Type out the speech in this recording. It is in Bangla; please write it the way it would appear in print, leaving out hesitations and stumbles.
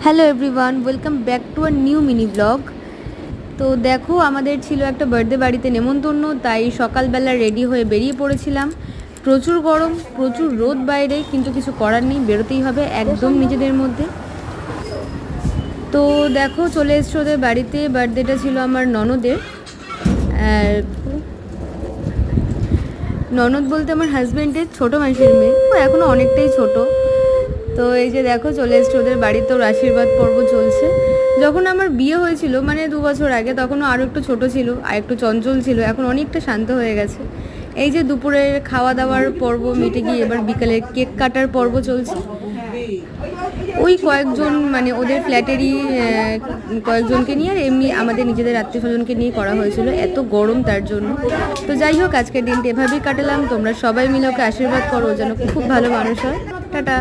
Hello everyone, welcome back to a new mini blog. তো দেখো, আমাদের ছিল একটা বার্থডে বাড়িতে নেমন্তন্ন, তাই সকালবেলা রেডি হয়ে বেরিয়ে পড়েছিলাম। প্রচুর গরম, প্রচুর রোদ বাইরে, কিন্তু কিছু করার নেই, বেরোতেই হবে একদম নিজেদের মধ্যে। তো দেখো, চলে এসছো ওদের বাড়িতে। বার্থডেটা ছিল আমার ননদের। আর ননদ বলতে আমার হাজব্যান্ডের ছোটো মাসির মেয়ে, ও এখনও অনেকটাই ছোট। তো এই যে দেখো, চলে এসছে ওদের বাড়িতে, ওর আশীর্বাদ পর্ব চলছে। যখন আমার বিয়ে হয়েছিল মানে 2 বছর আগে, তখনও আরও একটু ছোট ছিল আর একটু চঞ্চল ছিল, এখন অনেকটা শান্ত হয়ে গেছে। এই যে দুপুরের খাওয়া দাওয়ার পর্ব মিটে গিয়ে এবার বিকালে কেক কাটার পর্ব চলছে। ওই কয়েকজন মানে ওদের ফ্ল্যাটেরই কয়েকজনকে নিয়ে, আর এমনি আমাদের নিজেদের আত্মীয় স্বজনকে নিয়ে করা হয়েছিল, এত গরম তার জন্য। তো যাই হোক, আজকের দিনটা এভাবেই কাটালাম। তোমরা সবাই মিলে ওকে আশীর্বাদ করো যেন খুব ভালো মানুষ হয়। টাটা।